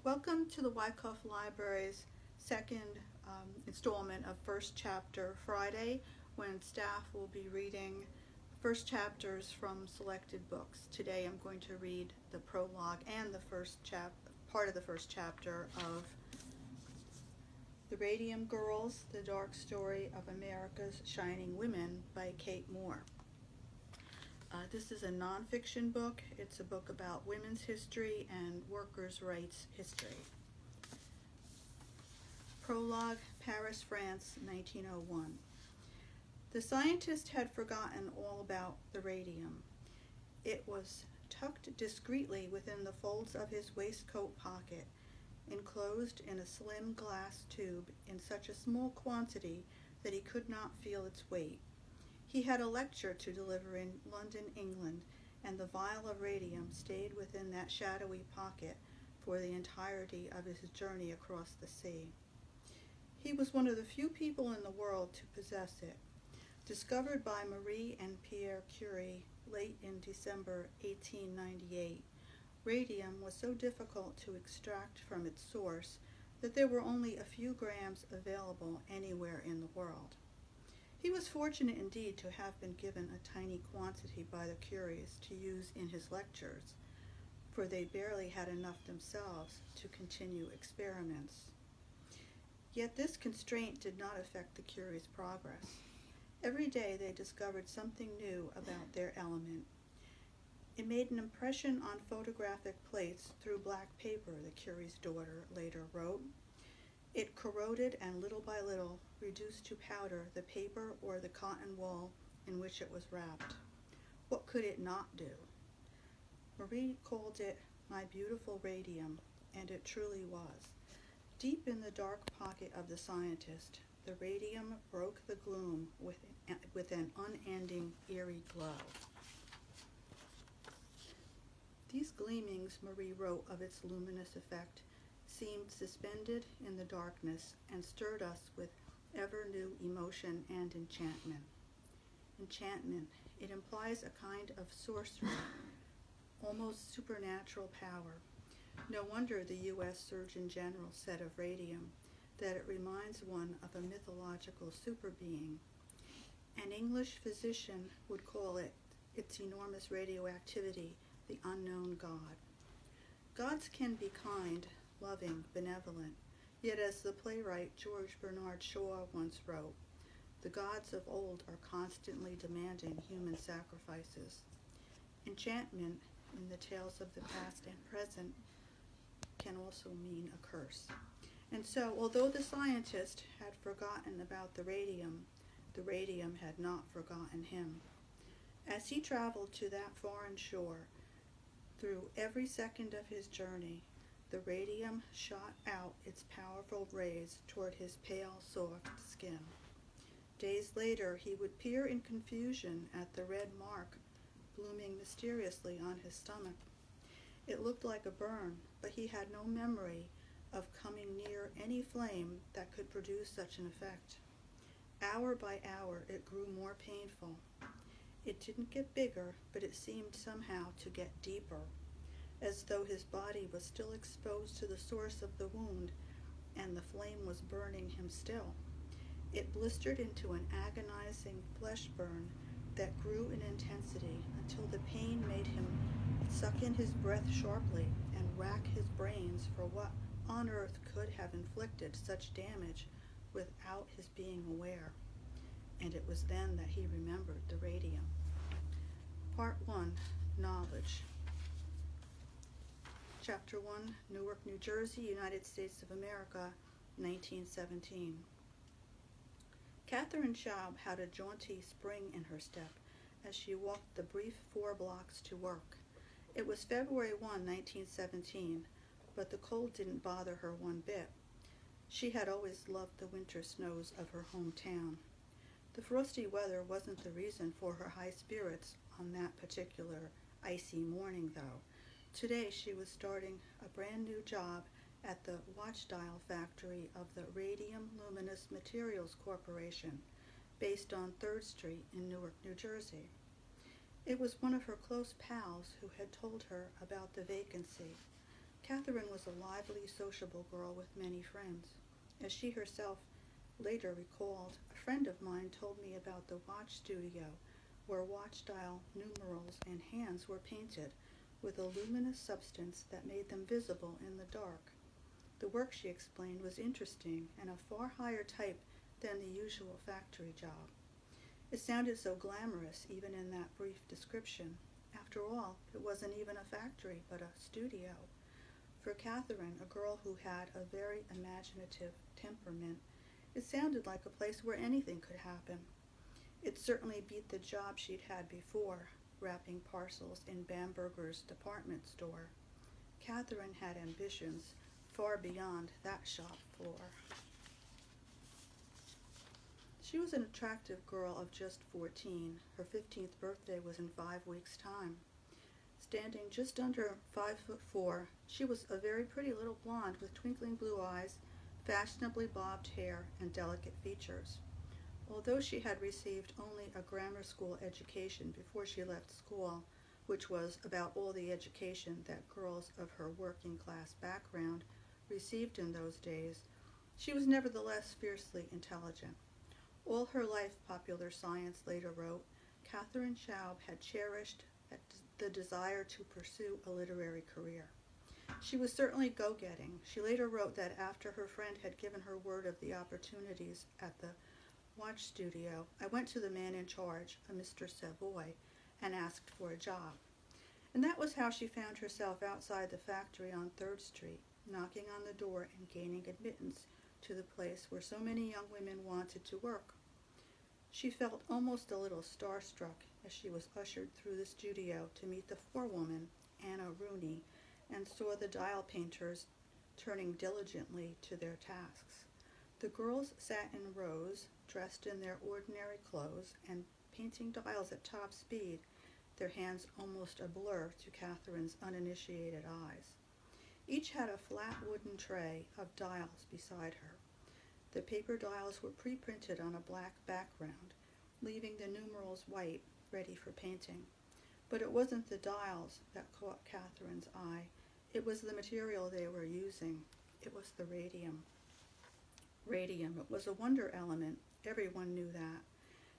Welcome to the Wyckoff Library's second installment of First Chapter Friday, when staff will be reading first chapters from selected books. Today I'm going to read the prologue and the part of the first chapter of The Radium Girls, The Dark Story of America's Shining Women by Kate Moore. This is a nonfiction book. It's a book about women's history and workers' rights history. Prologue, Paris, France, 1901. The scientist had forgotten all about the radium. It was tucked discreetly within the folds of his waistcoat pocket, enclosed in a slim glass tube in such a small quantity that he could not feel its weight. He had a lecture to deliver in London, England, and the vial of radium stayed within that shadowy pocket for the entirety of his journey across the sea. He was one of the few people in the world to possess it. Discovered by Marie and Pierre Curie late in December 1898, radium was so difficult to extract from its source that there were only a few grams available anywhere in the world. He was fortunate indeed to have been given a tiny quantity by the Curies to use in his lectures, for they barely had enough themselves to continue experiments. Yet this constraint did not affect the Curies' progress. Every day they discovered something new about their element. It made an impression on photographic plates through black paper, the Curie's daughter later wrote. It corroded and little by little reduced to powder the paper or the cotton wool in which it was wrapped. What could it not do? Marie called it my beautiful radium, and it truly was. Deep in the dark pocket of the scientist, the radium broke the gloom with an unending, eerie glow. These gleamings, Marie wrote of its luminous effect, seemed suspended in the darkness and stirred us with ever-new emotion and enchantment. Enchantment, it implies a kind of sorcery, almost supernatural power. No wonder the U.S. Surgeon General said of radium that it reminds one of a mythological superbeing. An English physician would call it, its enormous radioactivity, the unknown God. Gods can be kind, loving, benevolent, yet as the playwright George Bernard Shaw once wrote, the gods of old are constantly demanding human sacrifices. Enchantment, in the tales of the past and present, can also mean a curse. And so, although the scientist had forgotten about the radium had not forgotten him. As he traveled to that foreign shore, through every second of his journey, the radium shot out its powerful rays toward his pale, soft skin. Days later, he would peer in confusion at the red mark blooming mysteriously on his stomach. It looked like a burn, but he had no memory of coming near any flame that could produce such an effect. Hour by hour, it grew more painful. It didn't get bigger, but it seemed somehow to get deeper, as though his body was still exposed to the source of the wound, and the flame was burning him still. It blistered into an agonizing flesh burn that grew in intensity until the pain made him suck in his breath sharply and rack his brains for what on earth could have inflicted such damage without his being aware. And it was then that he remembered the radium. Part 1, Knowledge. Chapter 1, Newark, New Jersey, United States of America, 1917. Catherine Schaub had a jaunty spring in her step as she walked the brief 4 blocks to work. It was February 1, 1917, but the cold didn't bother her one bit. She had always loved the winter snows of her hometown. The frosty weather wasn't the reason for her high spirits on that particular icy morning, though. Today she was starting a brand new job at the watch dial factory of the Radium Luminous Materials Corporation, based on 3rd Street in Newark, New Jersey. It was one of her close pals who had told her about the vacancy. Catherine was a lively, sociable girl with many friends. As she herself later recalled, a friend of mine told me about the watch studio where watch dial numerals and hands were painted with a luminous substance that made them visible in the dark. The work, she explained, was interesting and a far higher type than the usual factory job. It sounded so glamorous even in that brief description. After all, it wasn't even a factory, but a studio. For Catherine, a girl who had a very imaginative temperament, it sounded like a place where anything could happen. It certainly beat the job she'd had before, wrapping parcels in Bamberger's department store. Catherine had ambitions far beyond that shop floor. She was an attractive girl of just 14. Her 15th birthday was in 5 weeks' time. Standing just under 5'4", she was a very pretty little blonde with twinkling blue eyes, fashionably bobbed hair, and delicate features. Although she had received only a grammar school education before she left school, which was about all the education that girls of her working-class background received in those days, she was nevertheless fiercely intelligent. All her life, Popular Science later wrote, Catherine Schaub had cherished the desire to pursue a literary career. She was certainly go-getting. She later wrote that after her friend had given her word of the opportunities at the watch studio, I went to the man in charge, a Mr. Savoy, and asked for a job. And that was how she found herself outside the factory on 3rd Street, knocking on the door and gaining admittance to the place where so many young women wanted to work. She felt almost a little starstruck as she was ushered through the studio to meet the forewoman, Anna Rooney, and saw the dial painters turning diligently to their tasks. The girls sat in rows, dressed in their ordinary clothes, and painting dials at top speed, their hands almost a blur to Catherine's uninitiated eyes. Each had a flat wooden tray of dials beside her. The paper dials were pre-printed on a black background, leaving the numerals white, ready for painting. But it wasn't the dials that caught Catherine's eye. It was the material they were using. It was the radium. Radium, it was a wonder element. Everyone knew that.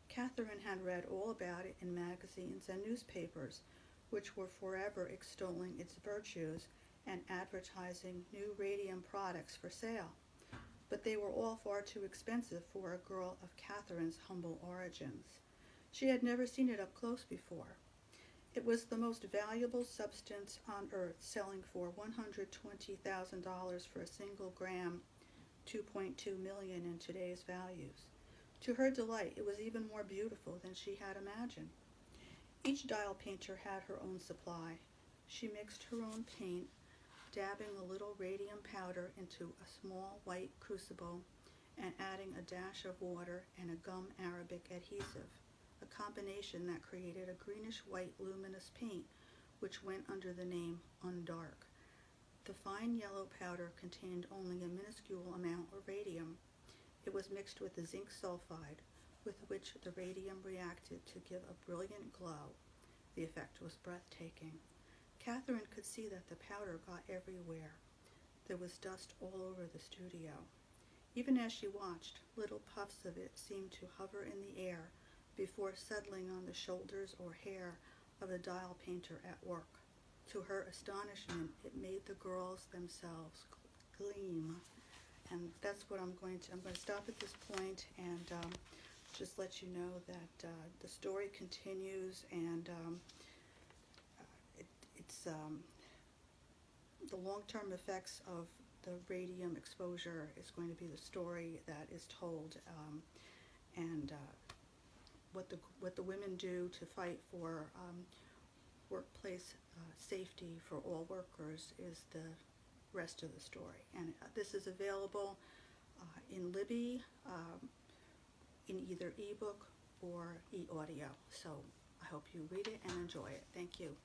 Catherine had read all about it in magazines and newspapers, which were forever extolling its virtues and advertising new radium products for sale. But they were all far too expensive for a girl of Catherine's humble origins. She had never seen it up close before. It was the most valuable substance on earth, selling for $120,000 for a single gram, $2.2 million in today's values. To her delight, it was even more beautiful than she had imagined. Each dial painter had her own supply. She mixed her own paint, dabbing a little radium powder into a small white crucible and adding a dash of water and a gum arabic adhesive, a combination that created a greenish-white luminous paint which went under the name Undark. The fine yellow powder contained only a minuscule amount of radium. It was mixed with the zinc sulfide, with which the radium reacted to give a brilliant glow. The effect was breathtaking. Catherine could see that the powder got everywhere. There was dust all over the studio. Even as she watched, little puffs of it seemed to hover in the air before settling on the shoulders or hair of the dial painter at work. To her astonishment, it made the girls themselves gleam. And that's what I'm going to stop at this point and just let you know that the story continues, and it's the long-term effects of the radium exposure is going to be the story that is told, and what the women do to fight for workplace safety for all workers is the rest of the story. And this is available in Libby, in either ebook or e-audio. So I hope you read it and enjoy it. Thank you.